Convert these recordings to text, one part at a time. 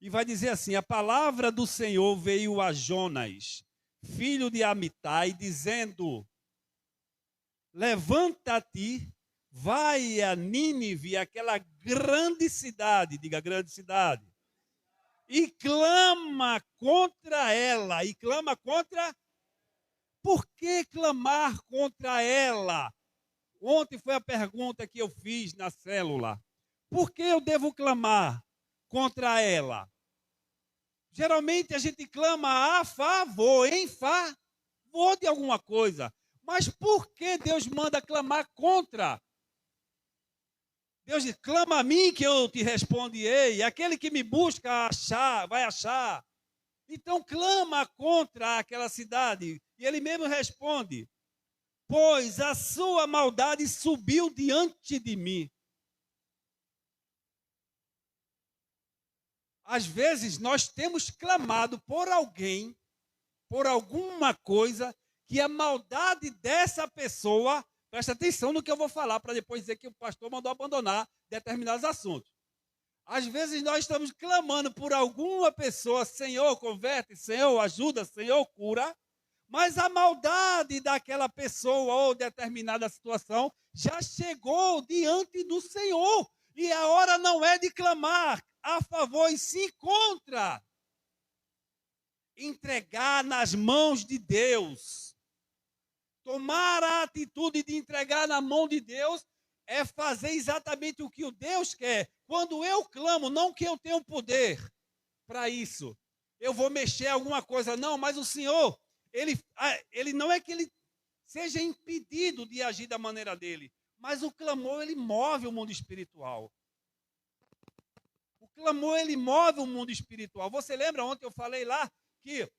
E vai dizer assim: a palavra do Senhor veio a Jonas, filho de Amitai, dizendo: levanta-te, vai a Nínive, aquela grande cidade, diga grande cidade, e clama contra ela, e clama contra. Por que clamar contra ela? Ontem foi a pergunta que eu fiz na célula. Por que eu devo clamar contra ela? Geralmente a gente clama a favor, em favor de alguma coisa. Mas por que Deus manda clamar contra? Deus diz: clama a mim que eu te responderei. Aquele que me busca achar, vai achar. Então clama contra aquela cidade. E ele mesmo responde: pois a sua maldade subiu diante de mim. Às vezes nós temos clamado por alguém, por alguma coisa, que a maldade dessa pessoa, presta atenção no que eu vou falar, para depois dizer que o pastor mandou abandonar determinados assuntos. Às vezes nós estamos clamando por alguma pessoa: Senhor, converte, Senhor, ajuda, Senhor, cura. Mas a maldade daquela pessoa ou determinada situação já chegou diante do Senhor. E a hora não é de clamar a favor e sim contra. Entregar nas mãos de Deus. Tomar a atitude de entregar na mão de Deus é fazer exatamente o que o Deus quer. Quando eu clamo, não que eu tenha poder para isso, eu vou mexer alguma coisa, não, mas o Senhor, ele não é que ele seja impedido de agir da maneira dele, mas o clamor, ele move o mundo espiritual. O clamor, ele move o mundo espiritual. Você lembra, ontem eu falei lá que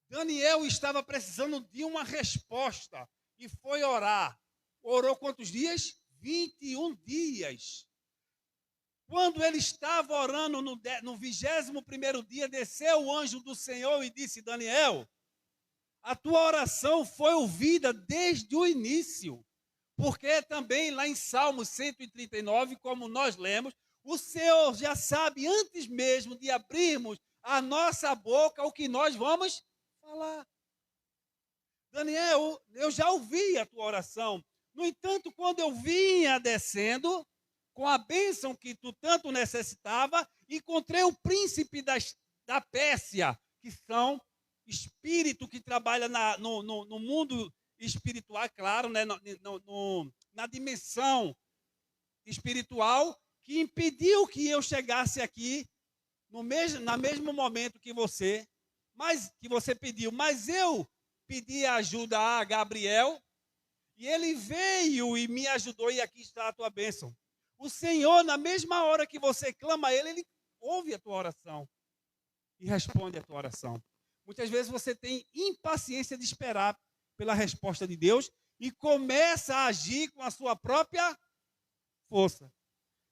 Daniel estava precisando de uma resposta e foi orar. Orou quantos dias? 21 dias. Quando ele estava orando no 21º dia, desceu o anjo do Senhor e disse: Daniel, a tua oração foi ouvida desde o início. Porque também lá em Salmos 139, como nós lemos, o Senhor já sabe antes mesmo de abrirmos a nossa boca o que nós vamos falar. Daniel, eu já ouvi a tua oração. No entanto, quando eu vinha descendo, com a bênção que tu tanto necessitava, encontrei o príncipe da Pérsia, que são espírito que trabalha no mundo espiritual, claro, né, na dimensão espiritual, que impediu que eu chegasse aqui no mesmo momento que você pediu. Mas eu pedi ajuda a Gabriel, e ele veio e me ajudou, e aqui está a tua bênção. O Senhor, na mesma hora que você clama a Ele ouve a tua oração e responde a tua oração. Muitas vezes você tem impaciência de esperar pela resposta de Deus e começa a agir com a sua própria força.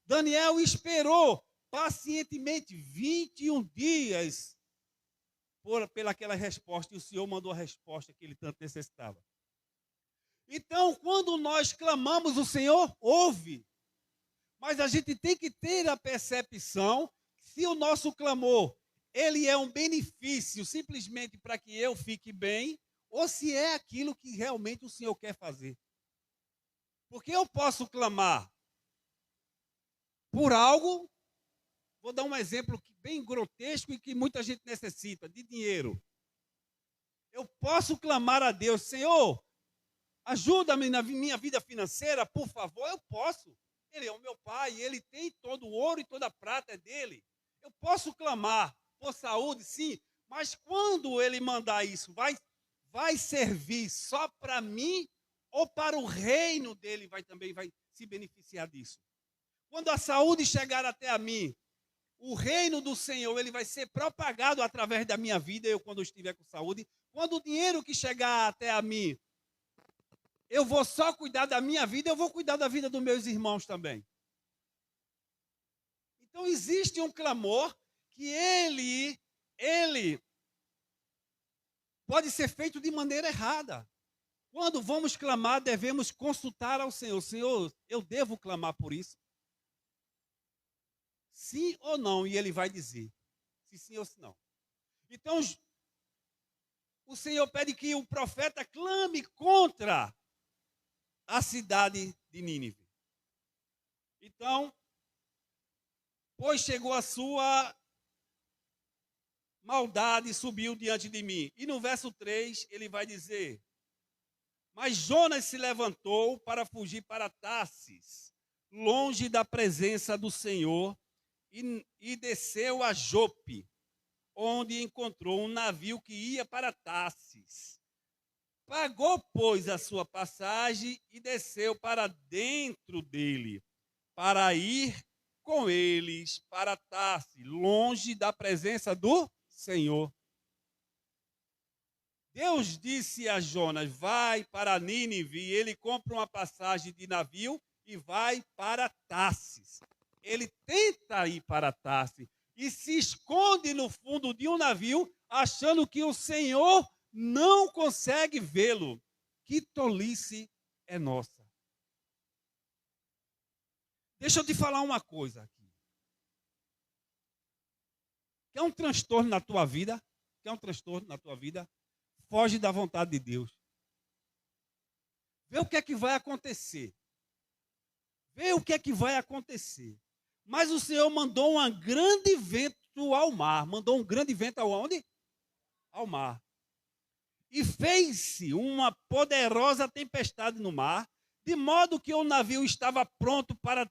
Daniel esperou pacientemente 21 dias pelaquela resposta, e o Senhor mandou a resposta que ele tanto necessitava. Então, quando nós clamamos, o Senhor ouve. Mas a gente tem que ter a percepção se o nosso clamor, ele é um benefício simplesmente para que eu fique bem, ou se é aquilo que realmente o Senhor quer fazer. Porque eu posso clamar por algo, vou dar um exemplo bem grotesco e que muita gente necessita, de dinheiro. Eu posso clamar a Deus: Senhor, ajuda-me na minha vida financeira, por favor. Eu posso. Ele é o meu pai, ele tem todo o ouro e toda a prata é dele. Eu posso clamar por saúde, sim, mas quando ele mandar isso, vai servir só para mim ou para o reino dele também vai se beneficiar disso? Quando a saúde chegar até a mim, o reino do Senhor, ele vai ser propagado através da minha vida, quando eu estiver com saúde. Quando o dinheiro que chegar até a mim, eu vou só cuidar da minha vida, eu vou cuidar da vida dos meus irmãos também. Então existe um clamor que ele pode ser feito de maneira errada. Quando vamos clamar, devemos consultar ao Senhor. Senhor, eu devo clamar por isso? sim ou não, e ele vai dizer se sim ou se não. Então, o Senhor pede que o profeta clame contra a cidade de Nínive. Então, pois chegou a sua maldade, subiu diante de mim. E no verso 3, ele vai dizer: mas Jonas se levantou para fugir para Tarsis, longe da presença do Senhor, e desceu a Jope, onde encontrou um navio que ia para Tarsis. Pagou, pois, a sua passagem e desceu para dentro dele, para ir com eles para Tarsis, longe da presença do Senhor. Deus disse a Jonas: vai para Nínive, e ele compra uma passagem de navio e vai para Tarsis. Ele tenta ir para Tarsis e se esconde no fundo de um navio, achando que o Senhor não consegue vê-lo. Que tolice é nossa. Deixa eu te falar uma coisa aqui. Quer um transtorno na tua vida? Quer um transtorno na tua vida? Foge da vontade de Deus. Vê o que é que vai acontecer. Vê o que é que vai acontecer. Mas o Senhor mandou um grande vento ao mar. Mandou um grande vento aonde? Ao mar. E fez-se uma poderosa tempestade no mar, de modo que o navio estava pronto para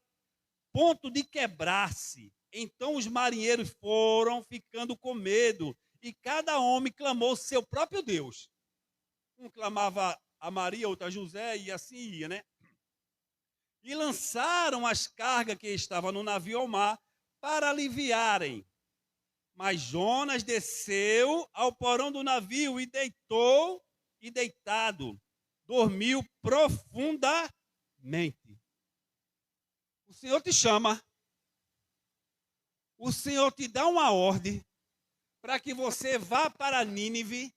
ponto de quebrar-se. Então os marinheiros foram ficando com medo, e cada homem clamou seu próprio Deus. Um clamava a Maria, outro a José, e assim ia, né? E lançaram as cargas que estavam no navio ao mar para aliviarem. Mas Jonas desceu ao porão do navio e deitado, dormiu profundamente. O Senhor te chama, o Senhor te dá uma ordem para que você vá para Nínive,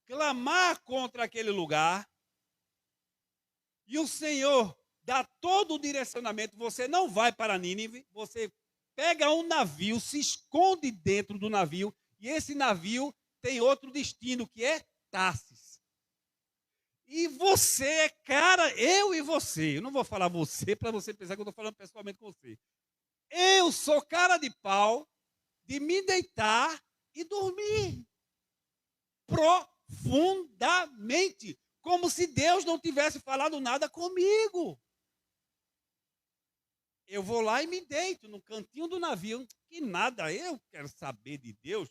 clamar contra aquele lugar, e o Senhor dá todo o direcionamento. Você não vai para Nínive, você pega um navio, se esconde dentro do navio, e esse navio tem outro destino, que é Tarsis. E você, cara, eu e você, eu não vou falar você para você pensar que eu estou falando pessoalmente com você. Eu sou cara de pau de me deitar e dormir profundamente, como se Deus não tivesse falado nada comigo. Eu vou lá e me deito no cantinho do navio, que nada, eu quero saber de Deus.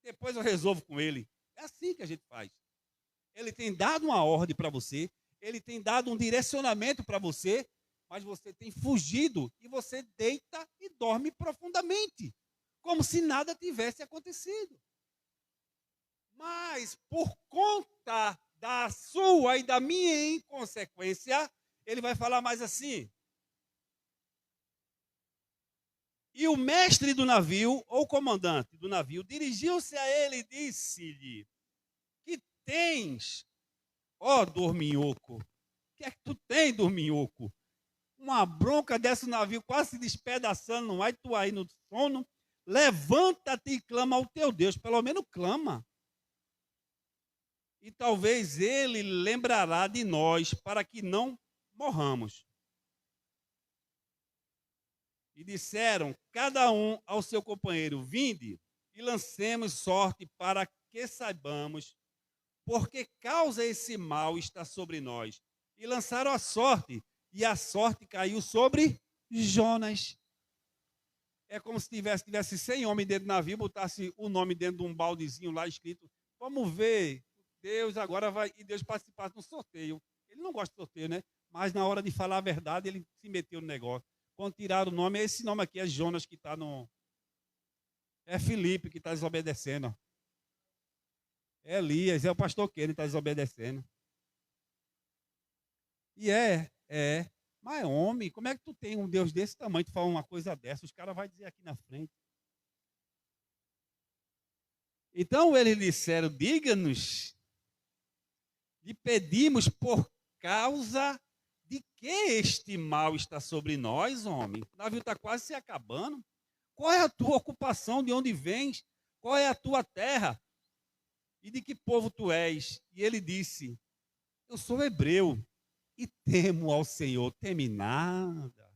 Depois eu resolvo com ele. É assim que a gente faz. Ele tem dado uma ordem para você, ele tem dado um direcionamento para você, mas você tem fugido e você deita e dorme profundamente, como se nada tivesse acontecido. Mas por conta da sua e da minha inconsequência, ele vai falar mais assim: e o mestre do navio, ou comandante do navio, dirigiu-se a ele e disse-lhe: que tens, ó dorminhoco? O que é que tu tem, dorminhoco? Uma bronca desse navio quase se despedaçando, não vai tu aí no sono? Levanta-te e clama ao teu Deus, pelo menos clama. E talvez ele lembrará de nós, para que não morramos. E disseram, cada um ao seu companheiro: vinde e lancemos sorte, para que saibamos por que causa esse mal está sobre nós. E lançaram a sorte, e a sorte caiu sobre Jonas. É como se tivesse 100 homens dentro do navio, botasse o nome dentro de um baldezinho lá escrito: vamos ver, Deus agora vai, e Deus participasse do sorteio. Ele não gosta de sorteio, né? Mas na hora de falar a verdade, ele se meteu no negócio. Quando tiraram o nome, esse nome aqui é Jonas, que está no... É Filipe, que está desobedecendo. É Elias, é o pastor que ele está desobedecendo. E mas homem, como é que tu tem um Deus desse tamanho, tu fala uma coisa dessa, os caras vão dizer aqui na frente. Então eles disseram: diga-nos, lhe pedimos por causa de que este mal está sobre nós, homem? O navio está quase se acabando. Qual é a tua ocupação? De onde vens? Qual é a tua terra? E de que povo tu és? E ele disse: eu sou hebreu e temo ao Senhor. Teme nada.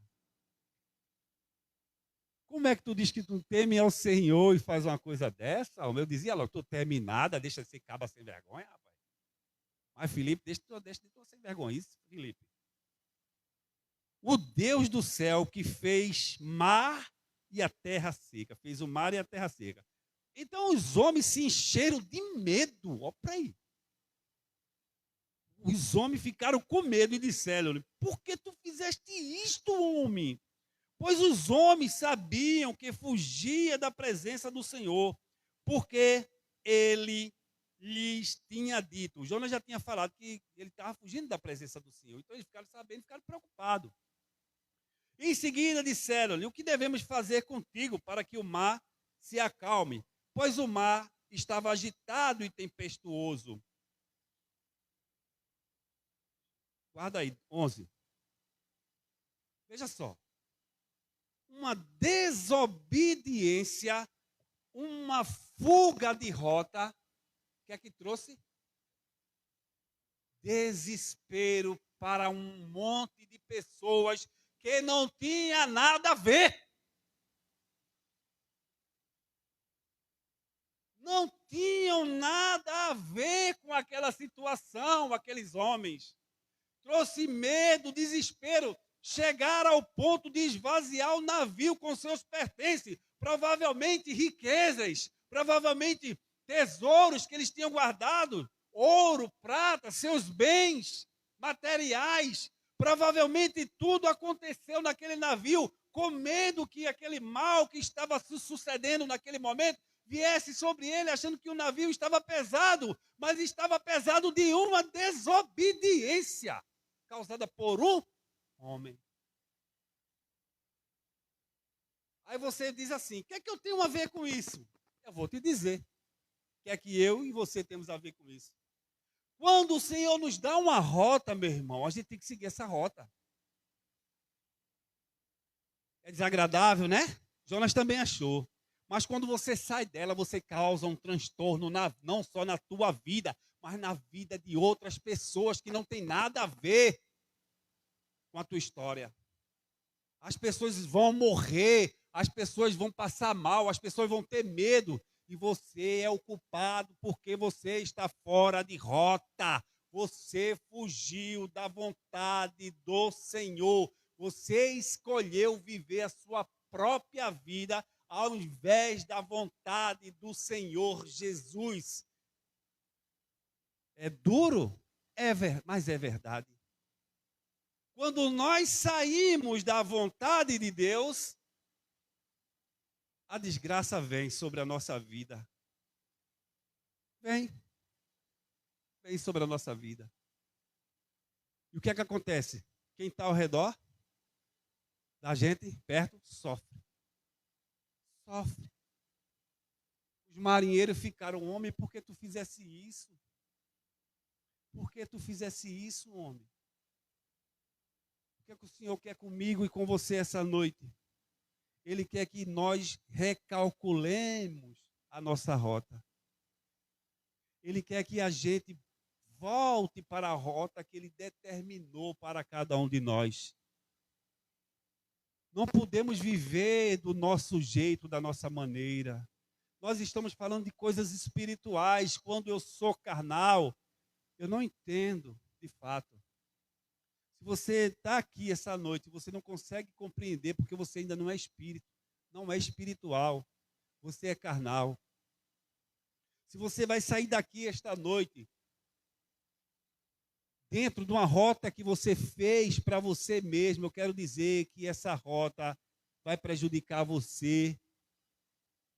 Como é que tu diz que tu teme ao Senhor e faz uma coisa dessa? Eu dizia logo, tu teme nada, deixa esse caba sem vergonha, rapaz. Mas Felipe, deixa de tu sem vergonha, isso, Felipe. O Deus do céu que fez mar e a terra seca, fez o mar e a terra seca. Então os homens se encheram de medo, ó para aí. Os homens ficaram com medo e disseram: por que tu fizeste isto, homem? Pois os homens sabiam que fugia da presença do Senhor, porque ele lhes tinha dito. O Jonas já tinha falado que ele estava fugindo da presença do Senhor. Então eles ficaram sabendo, ficaram preocupados. Em seguida disseram-lhe: o que devemos fazer contigo para que o mar se acalme? Pois o mar estava agitado e tempestuoso. Guarda aí, 11. Veja só. Uma desobediência, uma fuga de rota, o que é que trouxe? Desespero para um monte de pessoas que não tinha nada a ver. Não tinham nada a ver com aquela situação, aqueles homens. Trouxe medo, desespero. Chegar ao ponto de esvaziar o navio com seus pertences, provavelmente riquezas, provavelmente tesouros que eles tinham guardado, ouro, prata, seus bens materiais. Provavelmente tudo aconteceu naquele navio, com medo que aquele mal que estava se sucedendo naquele momento viesse sobre ele, achando que o navio estava pesado, mas estava pesado de uma desobediência causada por um homem. Aí você diz assim: o que é que eu tenho a ver com isso? Eu vou te dizer. O que é que eu e você temos a ver com isso? Quando o Senhor nos dá uma rota, meu irmão, a gente tem que seguir essa rota. É desagradável, né? Jonas também achou. Mas quando você sai dela, você causa um transtorno não só na tua vida, mas na vida de outras pessoas que não tem nada a ver com a tua história. As pessoas vão morrer, as pessoas vão passar mal, as pessoas vão ter medo. E você é o culpado porque você está fora de rota. Você fugiu da vontade do Senhor. Você escolheu viver a sua própria vida ao invés da vontade do Senhor Jesus. É duro? Mas é verdade. Quando nós saímos da vontade de Deus, a desgraça vem sobre a nossa vida. Vem sobre a nossa vida. E o que é que acontece? Quem está ao redor da gente, perto, sofre. Sofre. Os marinheiros ficaram: homem, por que tu fizesse isso? Por que tu fizesse isso, homem? O que é que o Senhor quer comigo e com você essa noite? Ele quer que nós recalculemos a nossa rota. Ele quer que a gente volte para a rota que Ele determinou para cada um de nós. Não podemos viver do nosso jeito, da nossa maneira. Nós estamos falando de coisas espirituais. Quando eu sou carnal, eu não entendo, de fato. Se você está aqui essa noite, você não consegue compreender porque você ainda não é espírito, não é espiritual, você é carnal. Se você vai sair daqui esta noite, dentro de uma rota que você fez para você mesmo, eu quero dizer que essa rota vai prejudicar você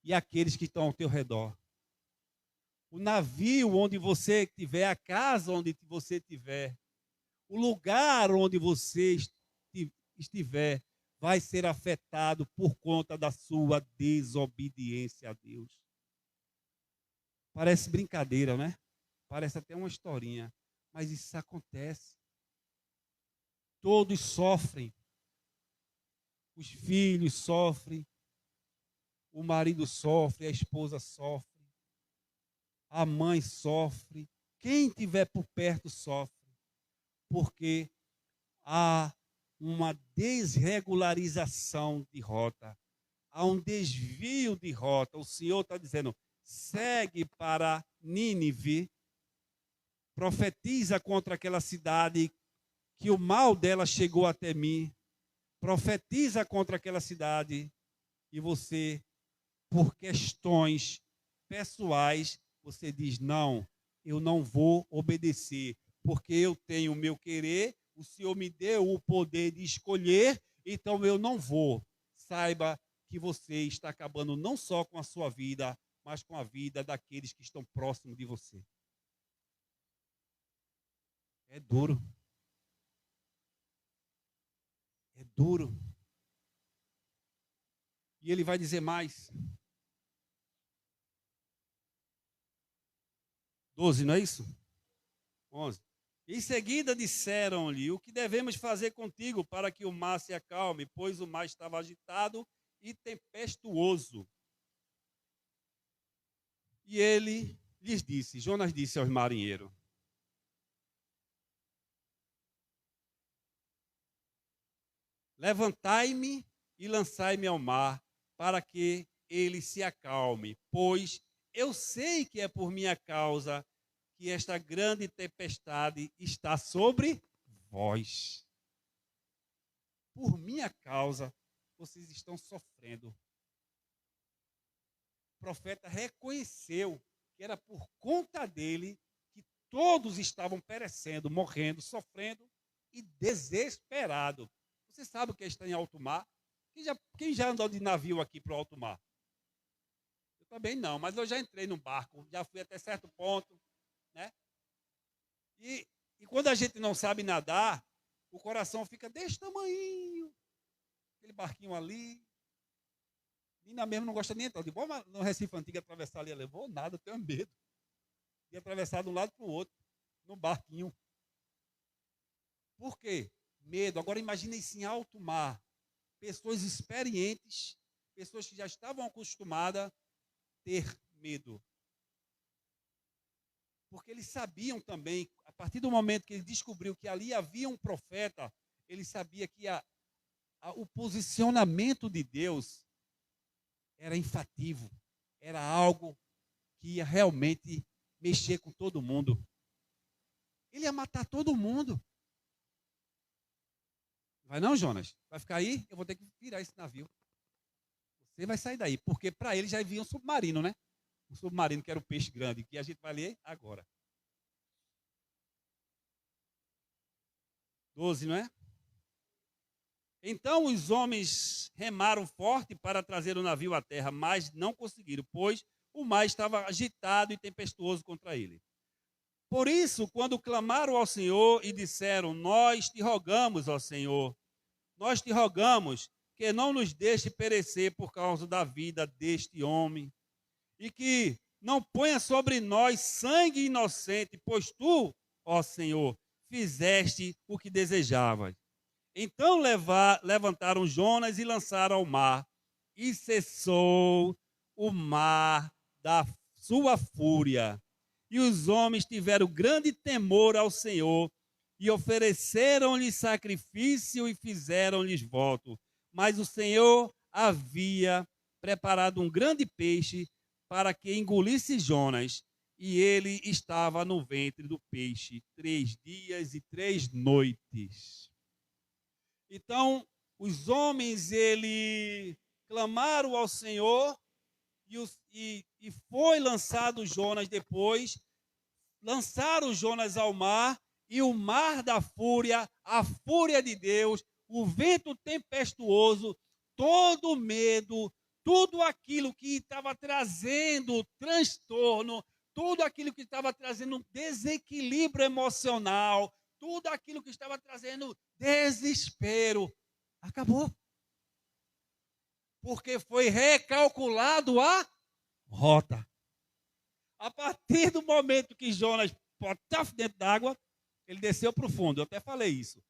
e aqueles que estão ao teu redor. O navio onde você estiver, a casa onde você estiver, o lugar onde você estiver vai ser afetado por conta da sua desobediência a Deus. Parece brincadeira, né? Parece até uma historinha, mas isso acontece. todos sofrem. Os filhos sofrem, o marido sofre, a esposa sofre, a mãe sofre, quem estiver por perto sofre, porque há uma desregularização de rota, há um desvio de rota. O Senhor está dizendo, segue para Nínive, profetiza contra aquela cidade que o mal dela chegou até mim, profetiza contra aquela cidade e você, por questões pessoais, você diz, não, eu não vou obedecer, porque eu tenho o meu querer, o Senhor me deu o poder de escolher, então eu não vou. Saiba que você está acabando não só com a sua vida, mas com a vida daqueles que estão próximos de você. É duro. É duro. E ele vai dizer mais. 12, não é isso? 11. Em seguida disseram-lhe, o que devemos fazer contigo para que o mar se acalme? Pois o mar estava agitado e tempestuoso. E ele lhes disse, Jonas disse aos marinheiros, levantai-me e lançai-me ao mar, para que ele se acalme, pois eu sei que é por minha causa que esta grande tempestade está sobre vós. Por minha causa, vocês estão sofrendo. O profeta reconheceu que era por conta dele que todos estavam perecendo, morrendo, sofrendo e desesperados. Você sabe o que é estar em alto mar? Quem já andou de navio aqui para o alto mar? Eu também não, mas eu já entrei num barco, já fui até certo ponto, né? E quando a gente não sabe nadar, o coração fica desse tamanho, aquele barquinho ali. Nina mesmo não gosta nem de entrar. Eu digo, vamos no Recife Antigo atravessar ali. Ela levou nada, eu tenho medo de atravessar de um lado para o outro, no barquinho. Por quê? Medo. Agora imagine isso em alto mar. Pessoas experientes, pessoas que já estavam acostumadas a ter medo. Porque eles sabiam também, a partir do momento que ele descobriu que ali havia um profeta, ele sabia que o posicionamento de Deus era infativo, era algo que ia realmente mexer com todo mundo. Ele ia matar todo mundo. Vai não, Jonas? Vai ficar aí? Eu vou ter que virar esse navio. Você vai sair daí, porque para ele já havia um submarino, né? Um submarino que era o peixe grande, que a gente vai ler agora. 12, não é? Então os homens remaram forte para trazer o navio à terra, mas não conseguiram, pois o mar estava agitado e tempestuoso contra ele. Por isso, quando clamaram ao Senhor e disseram, nós te rogamos, ó Senhor, nós te rogamos que não nos deixe perecer por causa da vida deste homem, e que não ponha sobre nós sangue inocente, pois tu, ó Senhor, fizeste o que desejavas. Então levantaram Jonas e lançaram ao mar, e cessou o mar da sua fúria. E os homens tiveram grande temor ao Senhor, e ofereceram-lhe sacrifício e fizeram-lhes voto. Mas o Senhor havia preparado um grande peixe para que engolisse Jonas, e ele estava no ventre do peixe 3 dias e 3 noites. Então, os homens, clamaram ao Senhor, e foi lançado Jonas depois, lançaram Jonas ao mar, e o mar da fúria, a fúria de Deus, o vento tempestuoso, todo o medo, tudo aquilo que estava trazendo transtorno, tudo aquilo que estava trazendo desequilíbrio emocional, tudo aquilo que estava trazendo desespero, acabou. Porque foi recalculado a rota. A partir do momento que Jonas estava dentro d'água, ele desceu para o fundo. Eu até falei isso.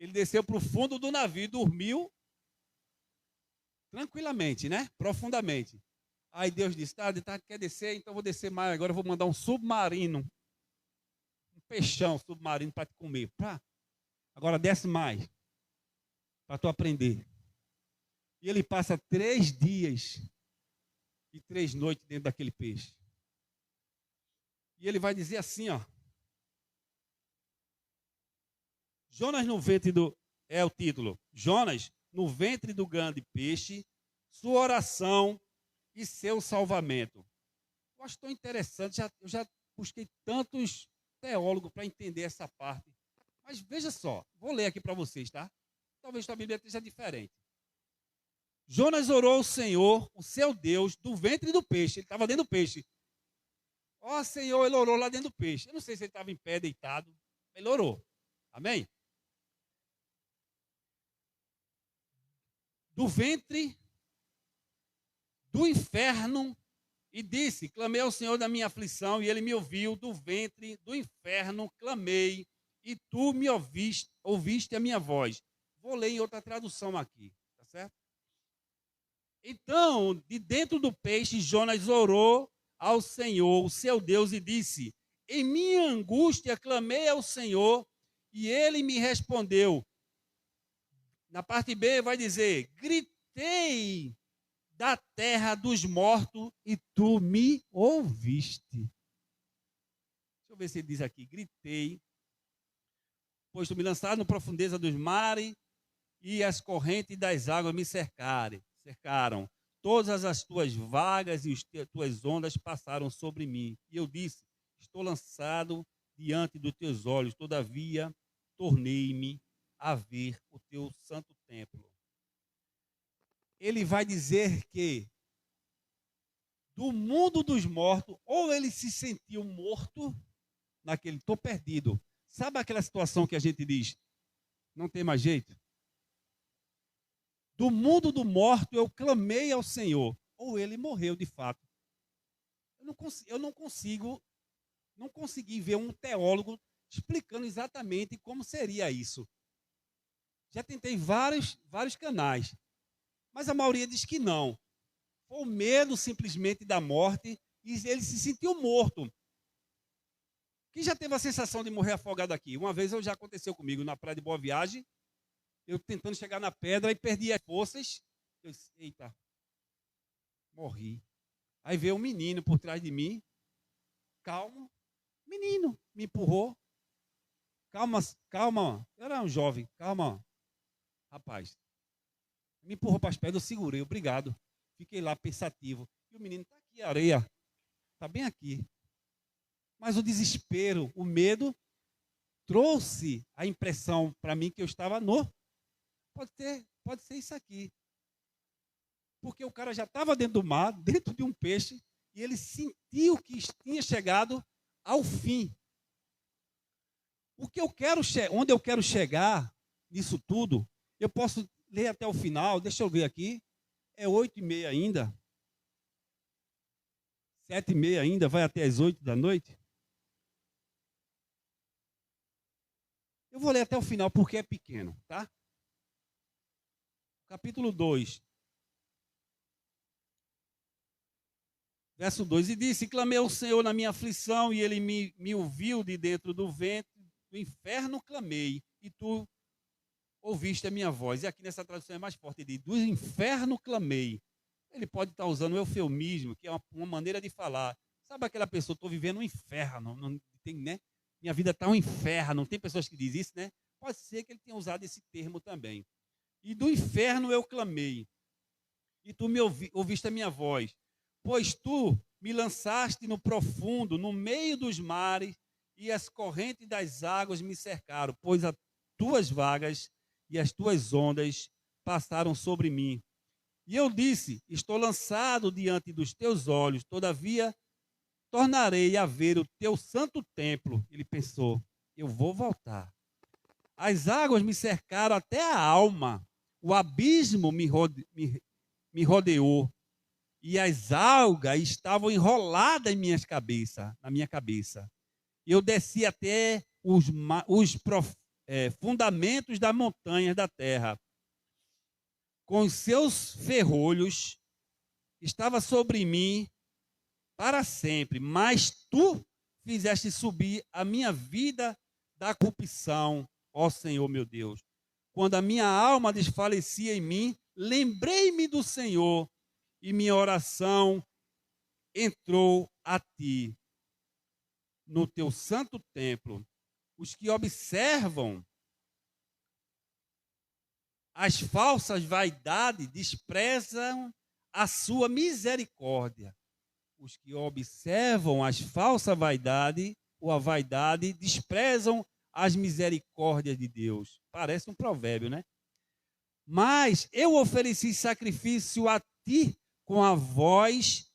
Ele desceu para o fundo do navio e dormiu tranquilamente, né? Profundamente. Aí Deus disse, quer descer? Então vou descer mais. Agora eu vou mandar um submarino, um peixão submarino para te comer. Agora desce mais, para tu aprender. E ele passa 3 dias e 3 noites dentro daquele peixe. E ele vai dizer assim, ó. Jonas no ventre do... É o título. Jonas no ventre do grande peixe, sua oração e seu salvamento. Eu acho tão interessante. Eu já busquei tantos teólogos para entender essa parte. Mas veja só. Vou ler aqui para vocês, tá? Talvez a Bíblia esteja diferente. Jonas orou ao Senhor, o seu Deus, do ventre do peixe. Ele estava dentro do peixe. Ó Senhor, ele orou lá dentro do peixe. Eu não sei se ele estava em pé, deitado. Ele orou. Amém? Do ventre do inferno e disse, clamei ao Senhor da minha aflição e ele me ouviu. Do ventre do inferno clamei e tu me ouviste a minha voz. Vou ler em outra tradução aqui, tá certo? Então, de dentro do peixe, Jonas orou ao Senhor, o seu Deus, e disse, em minha angústia clamei ao Senhor e ele me respondeu. Na parte B vai dizer, gritei da terra dos mortos e tu me ouviste. Deixa eu ver se ele diz aqui, gritei, pois tu me lançaste na profundeza dos mares e as correntes das águas me cercaram. Todas as tuas vagas e as tuas ondas passaram sobre mim. E eu disse, estou lançado diante dos teus olhos, todavia tornei-me a ver o teu santo templo. Ele vai dizer que do mundo dos mortos, ou ele se sentiu morto, estou perdido. Sabe aquela situação que a gente diz, não tem mais jeito? Do mundo do morto eu clamei ao Senhor, ou ele morreu de fato. Eu não consegui ver um teólogo explicando exatamente como seria isso. Já tentei vários canais, mas a maioria diz que não. Foi o medo simplesmente da morte e ele se sentiu morto. Quem já teve a sensação de morrer afogado aqui? Uma vez já aconteceu comigo na praia de Boa Viagem, eu tentando chegar na pedra e perdi as forças. Eu disse, eita, morri. Aí veio um menino por trás de mim, calmo, menino, me empurrou. Calma, eu era um jovem, calma, rapaz. Me empurrou para as pedras, eu segurei, obrigado. Fiquei lá pensativo. E o menino está aqui, a areia, está bem aqui. Mas o desespero, o medo, trouxe a impressão para mim que eu estava nu. Pode ser isso aqui. Porque o cara já estava dentro do mar, dentro de um peixe, e ele sentiu que tinha chegado ao fim. Onde eu quero chegar nisso tudo, eu posso ler até o final, deixa eu ver aqui, é 8h30 ainda, 7h30 ainda, vai até as 8 da noite. Eu vou ler até o final porque é pequeno, tá? Capítulo 2. Verso 2. E disse, clamei ao Senhor na minha aflição, e ele me ouviu de dentro do ventre, do inferno clamei, e tu ouviste a minha voz. E aqui nessa tradução é mais forte, ele diz, do inferno clamei. Ele pode estar usando o eufemismo, que é uma maneira de falar. Sabe aquela pessoa, estou vivendo um inferno, não tem, né? Minha vida está um inferno, não tem pessoas que dizem isso, né? Pode ser que ele tenha usado esse termo também. E do inferno eu clamei, e tu me ouviste a minha voz, pois tu me lançaste no profundo, no meio dos mares, e as correntes das águas me cercaram, pois as tuas vagas e as tuas ondas passaram sobre mim. E eu disse, estou lançado diante dos teus olhos, todavia tornarei a ver o teu santo templo. Ele pensou, eu vou voltar. As águas me cercaram até a alma, o abismo me rodeou, e as algas estavam enroladas na minha cabeça. E eu desci até fundamentos das montanhas da terra. Com os seus ferrolhos estava sobre mim para sempre, mas tu fizeste subir a minha vida da corrupção, ó Senhor meu Deus. Quando a minha alma desfalecia em mim, lembrei-me do Senhor e minha oração entrou a ti. No teu santo templo, os que observam as falsas vaidades desprezam a sua misericórdia. Os que observam as falsas vaidades ou a vaidade desprezam as misericórdias de Deus. Parece um provérbio, né? Mas eu ofereci sacrifício a ti com a voz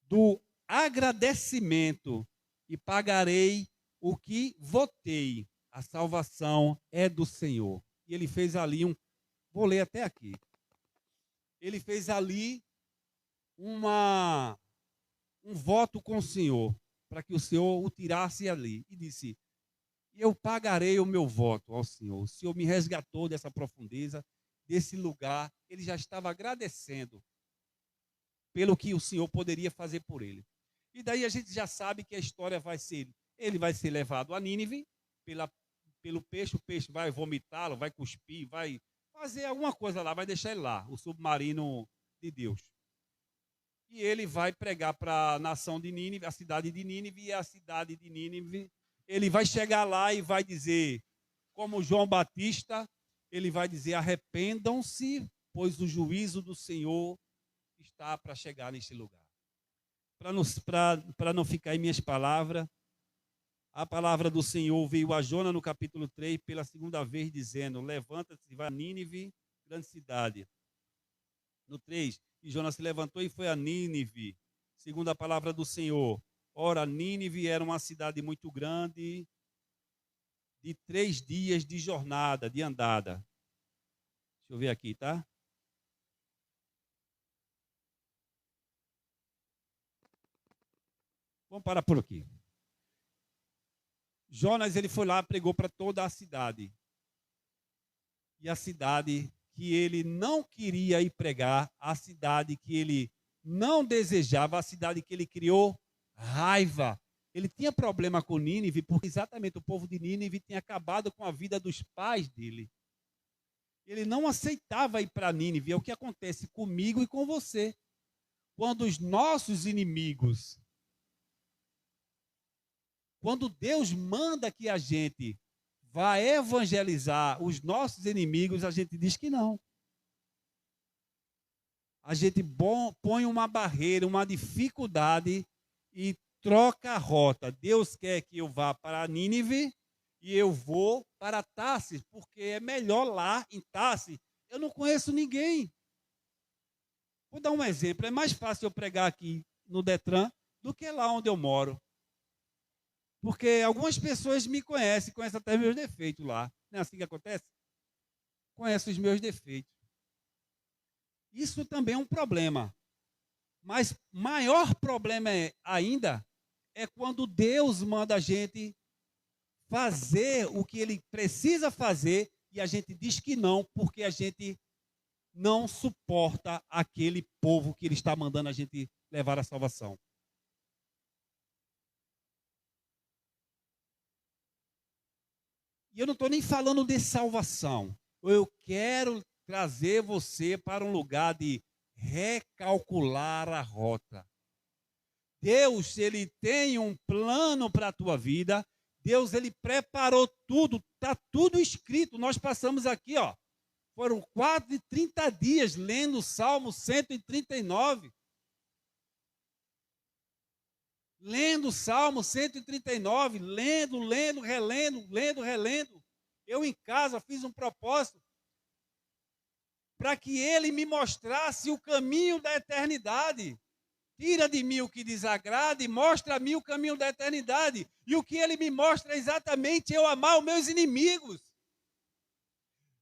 do agradecimento e pagarei o que votei. A salvação é do Senhor. E ele fez ali vou ler até aqui. Ele fez ali um voto com o Senhor, para que o Senhor o tirasse ali. E disse, eu pagarei o meu voto ao Senhor. O Senhor me resgatou dessa profundeza, desse lugar. Ele já estava agradecendo pelo que o Senhor poderia fazer por ele. E daí a gente já sabe que a história vai ser, ele vai ser levado a Nínive pelo peixe, o peixe vai vomitá-lo, vai cuspir, vai fazer alguma coisa lá, vai deixar ele lá, o submarino de Deus. E ele vai pregar para a nação de Nínive, a cidade de Nínive, e a cidade de Nínive, ele vai chegar lá e vai dizer, como João Batista, ele vai dizer, arrependam-se, pois o juízo do Senhor está para chegar neste lugar. Para não ficar em minhas palavras, a palavra do Senhor veio a Jonas no capítulo 3, pela segunda vez, dizendo, levanta-se e vai a Nínive, grande cidade. No 3, e Jonas se levantou e foi a Nínive, segundo a palavra do Senhor. Ora, Nínive era uma cidade muito grande, de 3 dias de jornada, de andada. Deixa eu ver aqui, tá? Vamos parar por aqui. Jonas, ele foi lá, pregou para toda a cidade. E a cidade que ele não queria ir pregar, a cidade que ele não desejava, a cidade que ele criou raiva. Ele tinha problema com Nínive, porque exatamente o povo de Nínive tinha acabado com a vida dos pais dele. Ele não aceitava ir para Nínive. É o que acontece comigo e com você. Quando os nossos inimigos, quando Deus manda que a gente vá evangelizar os nossos inimigos, a gente diz que não. A gente põe uma barreira, uma dificuldade e troca a rota. Deus quer que eu vá para Nínive e eu vou para Tarsis, porque é melhor lá em Tarsis. Eu não conheço ninguém. Vou dar um exemplo. É mais fácil eu pregar aqui no Detran do que lá onde eu moro. Porque algumas pessoas me conhecem até meus defeitos lá. Não é assim que acontece? Conhecem os meus defeitos. Isso também é um problema. Mas maior problema ainda é quando Deus manda a gente fazer o que ele precisa fazer e a gente diz que não, porque a gente não suporta aquele povo que ele está mandando a gente levar à salvação. E eu não estou nem falando de salvação. Eu quero trazer você para um lugar de recalcular a rota. Deus, ele tem um plano para a tua vida. Deus, ele preparou tudo. Está tudo escrito. Nós passamos aqui, ó. Foram 30 dias lendo o Salmo 139. Lendo o Salmo 139, lendo, relendo. Eu em casa fiz um propósito para que ele me mostrasse o caminho da eternidade. Tira de mim o que desagrada e mostra a mim o caminho da eternidade. E o que ele me mostra é exatamente eu amar os meus inimigos.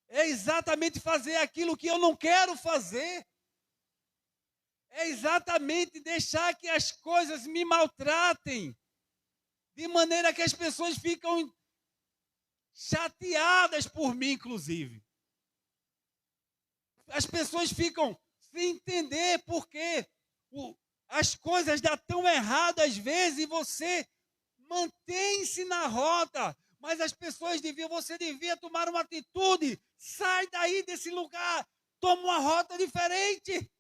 É exatamente fazer aquilo que eu não quero fazer. É exatamente deixar que as coisas me maltratem, de maneira que as pessoas ficam chateadas por mim, inclusive. As pessoas ficam sem entender por quê as coisas dão tão errado às vezes e você mantém-se na rota. Mas as pessoas você devia tomar uma atitude. Sai daí desse lugar, toma uma rota diferente.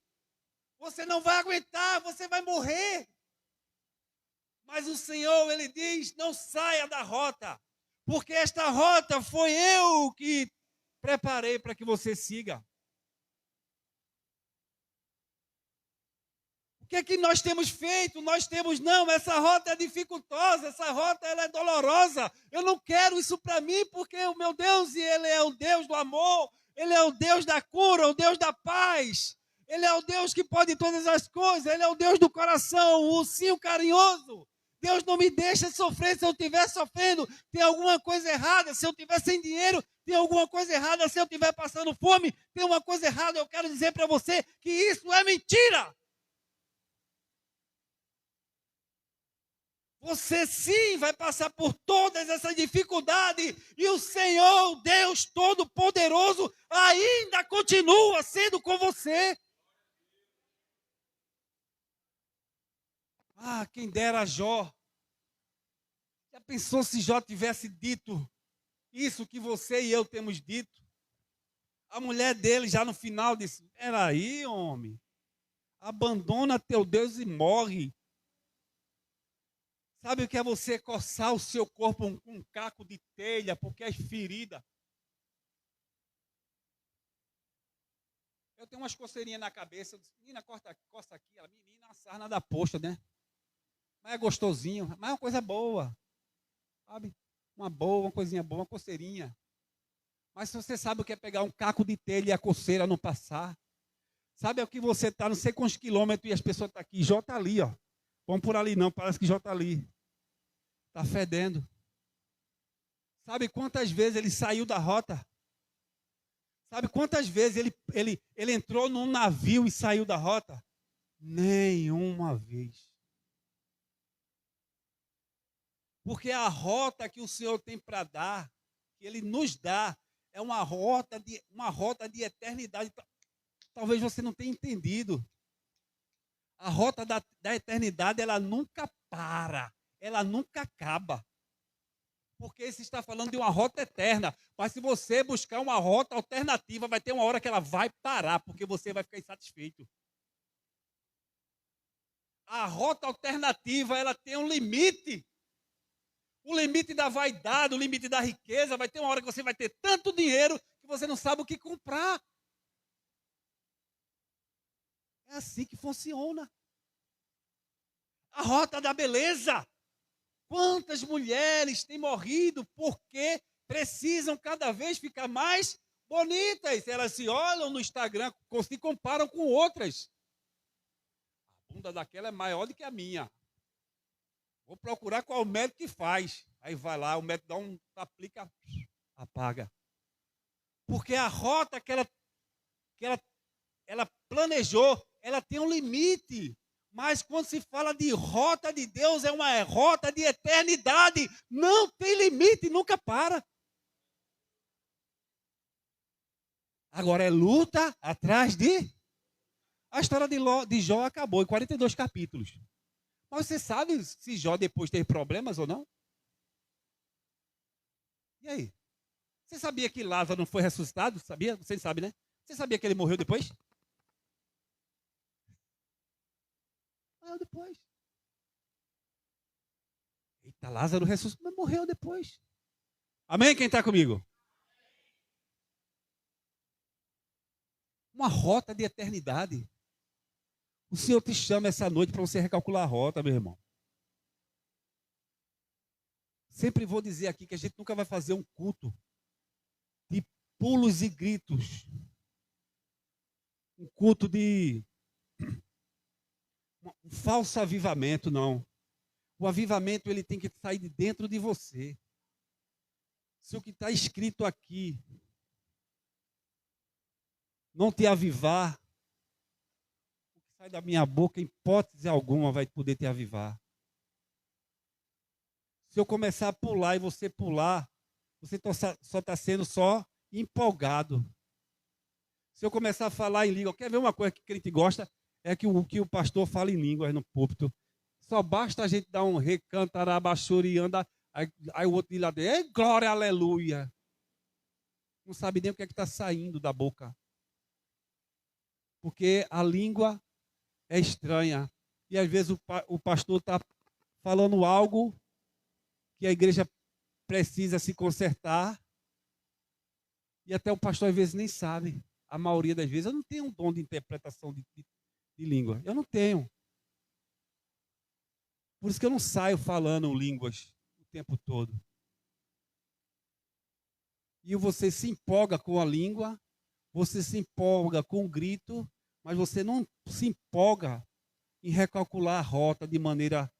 Você não vai aguentar, você vai morrer. Mas o Senhor, Ele diz, não saia da rota. Porque esta rota foi eu que preparei para que você siga. O que é que nós temos feito? Não, essa rota é dificultosa, essa rota ela é dolorosa. Eu não quero isso para mim, porque o meu Deus, Ele é o Deus do amor, Ele é o Deus da cura, o Deus da paz. Ele é o Deus que pode todas as coisas, Ele é o Deus do coração, o ursinho carinhoso. Deus não me deixa sofrer se eu estiver sofrendo, tem alguma coisa errada. Se eu estiver sem dinheiro, tem alguma coisa errada. Se eu estiver passando fome, tem uma coisa errada. Eu quero dizer para você que isso é mentira. Você sim vai passar por todas essas dificuldades e o Senhor, Deus Todo-Poderoso, ainda continua sendo com você. Ah, quem dera a Jó. Já pensou se Jó tivesse dito isso que você e eu temos dito? A mulher dele já no final disse, peraí, homem, abandona teu Deus e morre. Sabe o que é você coçar o seu corpo com um caco de telha, porque é ferida? Eu tenho umas coceirinhas na cabeça. Eu disse, menina, coça aqui. Ela, menina, uma sarna da poxa, né? Mas é gostosinho, mas é uma coisa boa. Sabe? Uma coisinha boa, uma coceirinha. Mas se você sabe o que é pegar um caco de telha e a coceira não passar, sabe o que você está, não sei quantos quilômetros e as pessoas estão aqui, Jó está ali, ó. Vamos por ali não, parece que Jó está ali. Está fedendo. Sabe quantas vezes ele saiu da rota? Sabe quantas vezes ele entrou num navio e saiu da rota? Nenhuma vez. Porque a rota que o Senhor tem para dar, que Ele nos dá, é uma rota de eternidade. Talvez você não tenha entendido. A rota da eternidade, ela nunca para. Ela nunca acaba. Porque se está falando de uma rota eterna. Mas se você buscar uma rota alternativa, vai ter uma hora que ela vai parar, porque você vai ficar insatisfeito. A rota alternativa, ela tem um limite. O limite da vaidade, o limite da riqueza. Vai ter uma hora que você vai ter tanto dinheiro que você não sabe o que comprar. É assim que funciona. A rota da beleza. Quantas mulheres têm morrido porque precisam cada vez ficar mais bonitas? Elas se olham no Instagram, se comparam com outras. A bunda daquela é maior do que a minha. Vou procurar qual é o médico que faz. Aí vai lá, o médico dá aplica, apaga. Porque a rota que ela planejou, ela tem um limite. Mas quando se fala de rota de Deus, é uma rota de eternidade. Não tem limite, nunca para. Agora é luta atrás de... A história de Jó acabou em 42 capítulos. Mas você sabe se Jó depois teve problemas ou não? E aí? Você sabia que Lázaro não foi ressuscitado? Sabia? Você sabe, né? Você sabia que ele morreu depois? Morreu depois. Eita, Lázaro ressuscitou, mas morreu depois. Amém? Quem está comigo? Uma rota de eternidade. O Senhor te chama essa noite para você recalcular a rota, meu irmão. Sempre vou dizer aqui que a gente nunca vai fazer um culto de pulos e gritos. Um culto de um falso avivamento, não. O avivamento ele tem que sair de dentro de você. Se o que está escrito aqui não te avivar, o que sai da minha boca, em hipótese alguma, vai poder te avivar. Se eu começar a pular e você pular, você só está sendo só empolgado. Se eu começar a falar em língua, quer ver uma coisa que a gente gosta? É que o pastor fala em línguas no púlpito. Só basta a gente dar um recantarabachurianda, aí o outro de lá dentro, glória, aleluia. Não sabe nem o que é que está saindo da boca. Porque a língua é estranha. E às vezes o pastor está falando algo que a igreja precisa se consertar. E até o pastor às vezes nem sabe. A maioria das vezes eu não tenho um dom de interpretação de língua. Eu não tenho. Por isso que eu não saio falando línguas o tempo todo. E você se empolga com a língua, você se empolga com o grito, mas você não se empolga em recalcular a rota de maneira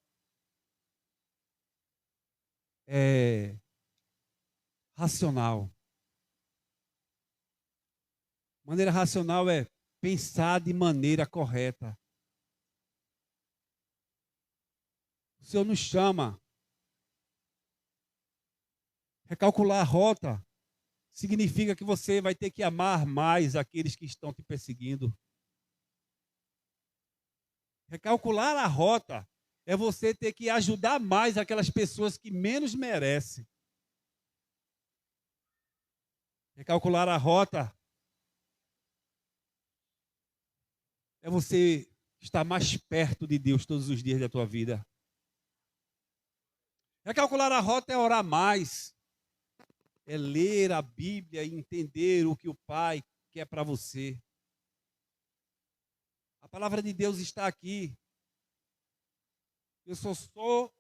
racional. Maneira racional é pensar de maneira correta. O Senhor nos chama. Recalcular a rota significa que você vai ter que amar mais aqueles que estão te perseguindo. Recalcular a rota é você ter que ajudar mais aquelas pessoas que menos merecem. Recalcular a rota é você estar mais perto de Deus todos os dias da tua vida. Recalcular a rota é orar mais, é ler a Bíblia e entender o que o Pai quer para você. A palavra de Deus está aqui. Eu só sou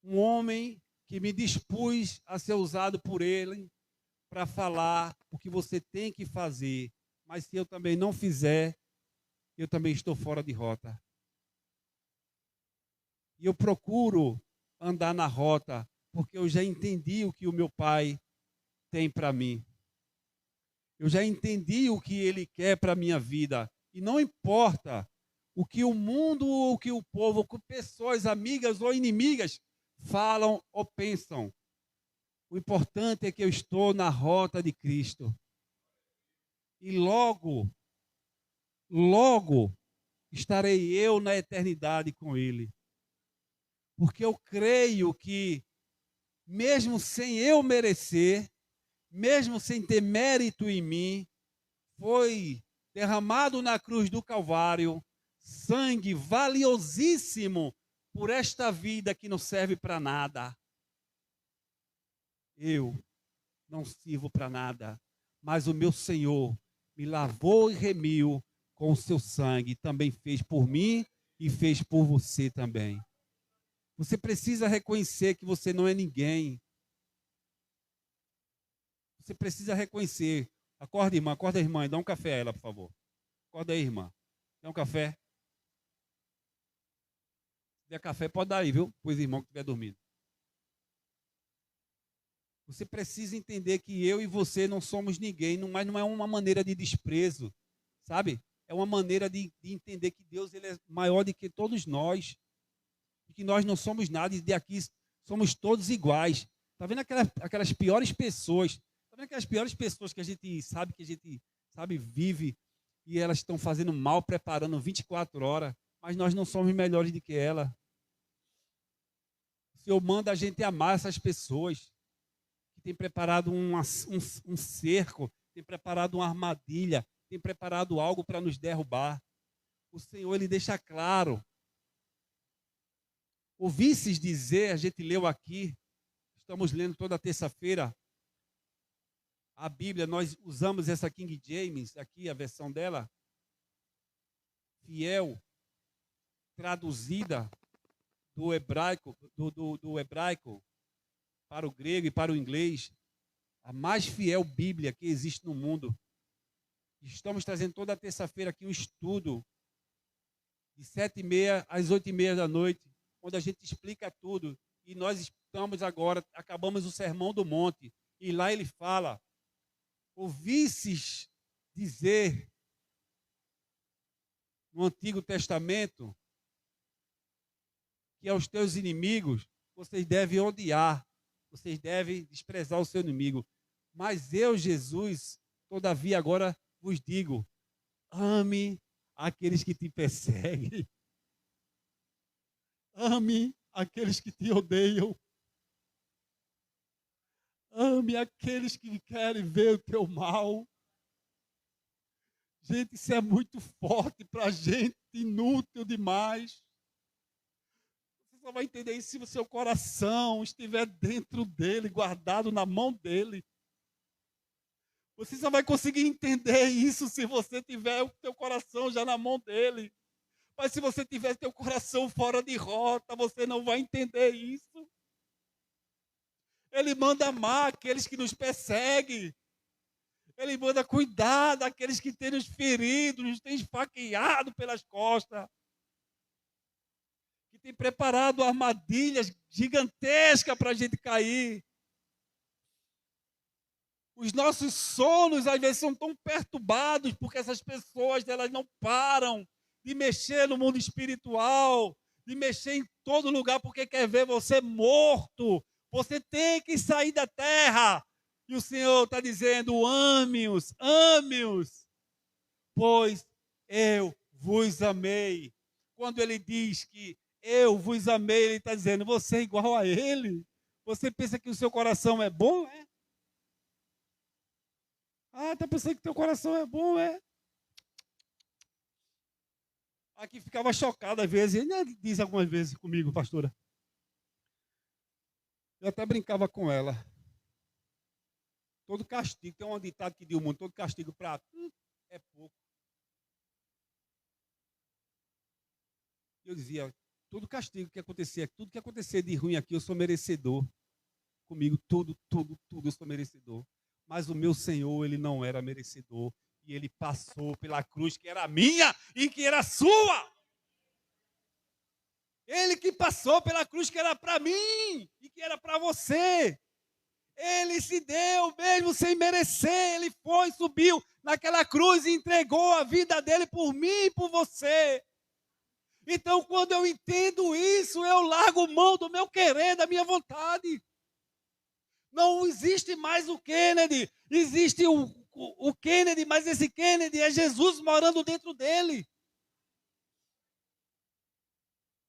um homem que me dispus a ser usado por Ele para falar o que você tem que fazer. Mas se eu também não fizer, eu também estou fora de rota. E eu procuro andar na rota, porque eu já entendi o que o meu Pai tem para mim. Eu já entendi o que Ele quer para a minha vida. E não importa o que o mundo, ou o que o povo, o que pessoas amigas ou inimigas falam ou pensam. O importante é que eu estou na rota de Cristo. E logo estarei eu na eternidade com Ele. Porque eu creio que, mesmo sem eu merecer, mesmo sem ter mérito em mim, foi derramado na cruz do Calvário sangue valiosíssimo por esta vida que não serve para nada. Eu não sirvo para nada, mas o meu Senhor me lavou e remiu com o seu sangue, também fez por mim e fez por você também. Você precisa reconhecer que você não é ninguém. Você precisa reconhecer. Acorda, irmã, e dá um café a ela, por favor. Acorda aí, irmã. Dá um café. Se der café, pode dar aí, viu? Pois irmão que estiver dormindo. Você precisa entender que eu e você não somos ninguém, mas não é uma maneira de desprezo, sabe? É uma maneira de entender que Deus ele é maior do que todos nós. E que nós não somos nada, e de aqui somos todos iguais. Está vendo aquelas piores pessoas? Está vendo aquelas piores pessoas que a gente sabe, vive, e elas estão fazendo mal, preparando 24 horas, mas nós não somos melhores do que ela. O Senhor manda a gente amar essas pessoas que têm preparado um cerco, têm preparado uma armadilha, têm preparado algo para nos derrubar. O Senhor, Ele deixa claro. Ouvisses dizer, a gente leu aqui, estamos lendo toda terça-feira a Bíblia, nós usamos essa King James, aqui a versão dela, fiel, traduzida do hebraico, do hebraico para o grego e para o inglês, a mais fiel Bíblia que existe no mundo. Estamos trazendo toda terça-feira aqui um estudo, de 7h30 às 8h30 da noite, onde a gente explica tudo. E nós estamos agora, acabamos o Sermão do Monte, e lá ele fala: ouvisses dizer no Antigo Testamento que aos teus inimigos vocês devem odiar, vocês devem desprezar o seu inimigo. Mas eu, Jesus, todavia agora vos digo, ame aqueles que te perseguem. Ame aqueles que te odeiam. Ame aqueles que querem ver o teu mal. Gente, isso é muito forte para a gente, inútil demais. Você só vai entender isso se o seu coração estiver dentro dele, guardado na mão dele. Você só vai conseguir entender isso se você tiver o teu coração já na mão dele. Mas se você tiver teu coração fora de rota, você não vai entender isso. Ele manda amar aqueles que nos perseguem. Ele manda cuidar daqueles que têm nos ferido, nos têm esfaqueado pelas costas. Que tem preparado armadilhas gigantescas para a gente cair. Os nossos sonos, às vezes, são tão perturbados porque essas pessoas elas não param de mexer no mundo espiritual, de mexer em todo lugar porque quer ver você morto. Você tem que sair da terra. E o Senhor está dizendo, ame-os, ame-os, pois eu vos amei. Quando ele diz que eu vos amei, ele está dizendo, você é igual a ele. Você pensa que o seu coração é bom, é? Ah, está pensando que teu coração é bom, é? Aqui ficava chocado às vezes, ele diz algumas vezes comigo, pastora. Eu até brincava com ela. Todo castigo, tem um ditado que diz o mundo, todo castigo para é pouco. Eu dizia, todo castigo que acontecer, tudo que acontecer de ruim aqui, eu sou merecedor. Comigo, tudo eu sou merecedor. Mas o meu Senhor, ele não era merecedor. E ele passou pela cruz que era minha e que era sua. Ele que passou pela cruz que era para mim e que era para você. Ele se deu mesmo sem merecer. Ele foi, subiu naquela cruz e entregou a vida dele por mim e por você. Então, quando eu entendo isso, eu largo mão do meu querer, da minha vontade. Não existe mais o Kennedy. Existe o Kennedy, mas esse Kennedy é Jesus morando dentro dele.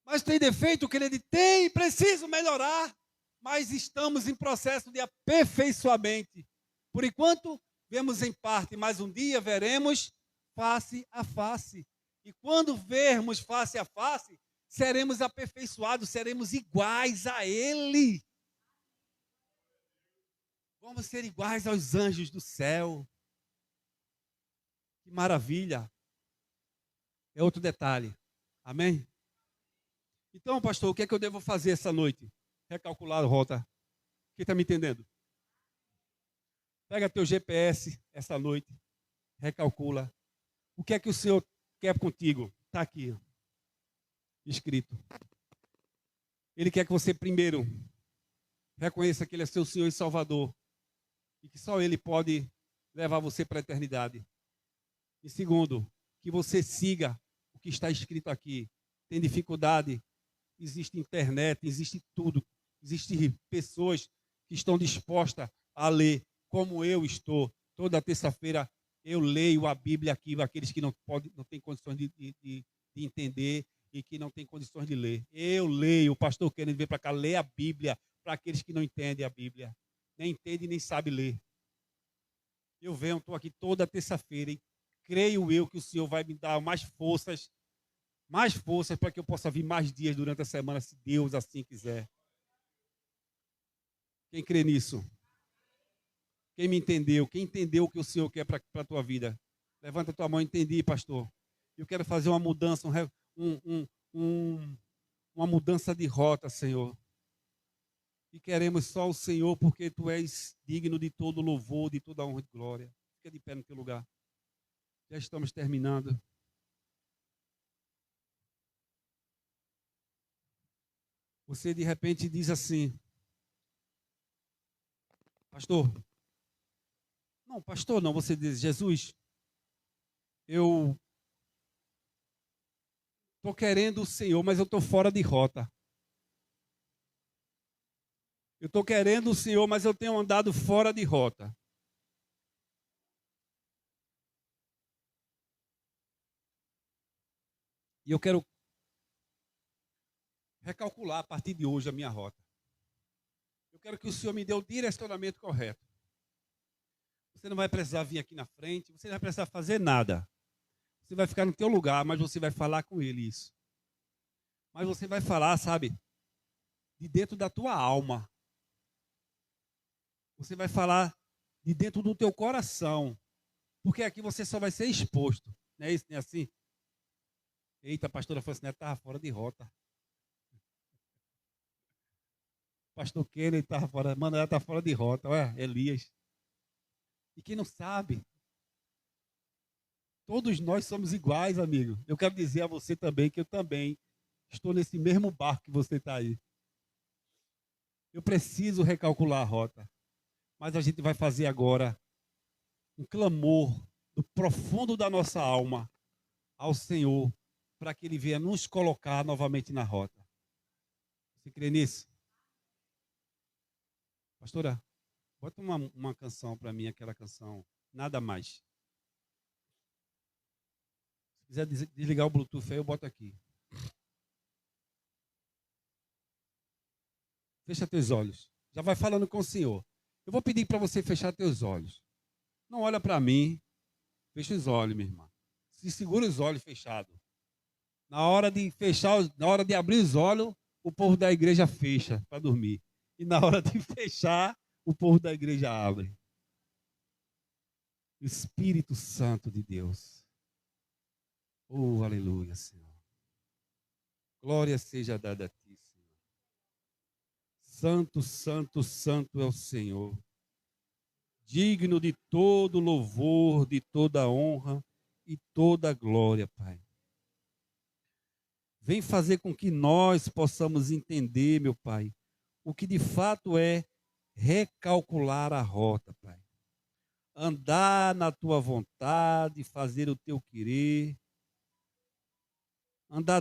Mas tem defeito, o Kennedy tem, preciso melhorar. Mas estamos em processo de aperfeiçoamento. Por enquanto, vemos em parte, mas um dia veremos face a face. E quando vermos face a face, seremos aperfeiçoados, seremos iguais a Ele. Vamos ser iguais aos anjos do céu. Que maravilha. É outro detalhe. Amém? Então, pastor, o que é que eu devo fazer essa noite? Recalcular a rota. Quem está me entendendo? Pega teu GPS essa noite. Recalcula. O que é que o Senhor quer contigo? Está aqui, ó, escrito. Ele quer que você primeiro reconheça que Ele é seu Senhor e Salvador. E que só Ele pode levar você para a eternidade. E segundo, que você siga o que está escrito aqui. Tem dificuldade? Existe internet, existe tudo. Existem pessoas que estão dispostas a ler, como eu estou. Toda terça-feira eu leio a Bíblia aqui, aqueles que não têm condições de entender e que não têm condições de ler. Eu leio, o pastor querendo vir para cá, ler a Bíblia para aqueles que não entendem a Bíblia. Nem entendem, nem sabem ler. Eu venho, estou aqui toda terça-feira e creio eu que o Senhor vai me dar mais forças para que eu possa vir mais dias durante a semana, se Deus assim quiser. Quem crê nisso? Quem me entendeu? Quem entendeu o que o Senhor quer para a tua vida? Levanta a tua mão, entendi, pastor. Eu quero fazer uma mudança, uma mudança de rota, Senhor. E queremos só o Senhor, porque Tu és digno de todo louvor, de toda honra e glória. Fica de pé no teu lugar. Já estamos terminando. Você de repente diz assim, pastor não, você diz, Jesus, eu estou querendo o Senhor, mas eu estou fora de rota. Eu estou querendo o Senhor, mas eu tenho andado fora de rota. E eu quero recalcular a partir de hoje a minha rota. Eu quero que o Senhor me dê o direcionamento correto. Você não vai precisar vir aqui na frente, você não vai precisar fazer nada. Você vai ficar no teu lugar, mas você vai falar com Ele isso. Mas você vai falar, sabe, de dentro da tua alma. Você vai falar de dentro do teu coração. Porque aqui você só vai ser exposto. Não é isso? Não é assim? Eita, a pastora Francinete estava fora de rota. Pastor Kenny estava fora. Mano, ela está fora de rota. Olha, Elias. E quem não sabe, todos nós somos iguais, amigo. Eu quero dizer a você também que eu também estou nesse mesmo barco que você está aí. Eu preciso recalcular a rota. Mas a gente vai fazer agora um clamor do profundo da nossa alma ao Senhor para que Ele venha nos colocar novamente na rota. Você crê nisso? Pastora, bota uma canção para mim, aquela canção, Nada Mais. Se quiser desligar o Bluetooth aí, eu boto aqui. Fecha teus olhos. Já vai falando com o Senhor. Eu vou pedir para você fechar teus olhos. Não olha para mim. Fecha os olhos, minha irmã. Se segura os olhos fechados. Na hora de fechar, na hora de abrir os olhos, o povo da igreja fecha para dormir. E na hora de fechar, o povo da igreja abre. O Espírito Santo de Deus. Oh, aleluia, Senhor. Glória seja dada a ti, Senhor. Santo, santo, santo é o Senhor. Digno de todo louvor, de toda honra e toda glória, Pai. Vem fazer com que nós possamos entender, meu Pai, o que de fato é recalcular a rota, Pai. Andar na tua vontade, fazer o teu querer. Andar